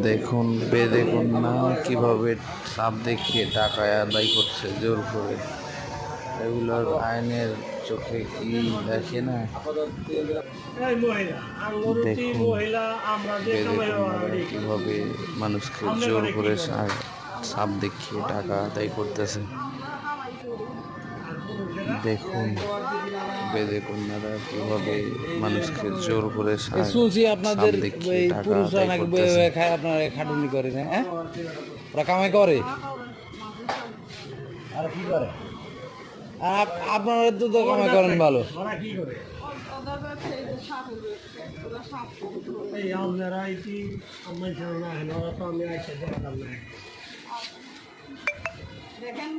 দেখুন দেখুন না কিভাবে সাপ দেখিয়ে টাকা আদায় করছে জোর করে। এগুলোর আইনের চোখে কি দেখে না। দেখুন বেদে কিভাবে মানুষকে জোর করে সাপ দেখিয়ে টাকা আদায় করতেছে। দেখুন বেদে কন্যারা কিভাবে মানুষকে জোর করে শুনছি সাপ আপনাদের দেখিয়ে টাকা পুরুষরা আদায় নাকি করতেছে। খায়, আপনার খাটুনি করে না? হ্যাঁ, ওরা কামাই করে আর কি করে? আর আপনারা তো কামাই করেন ভালো। দেখেন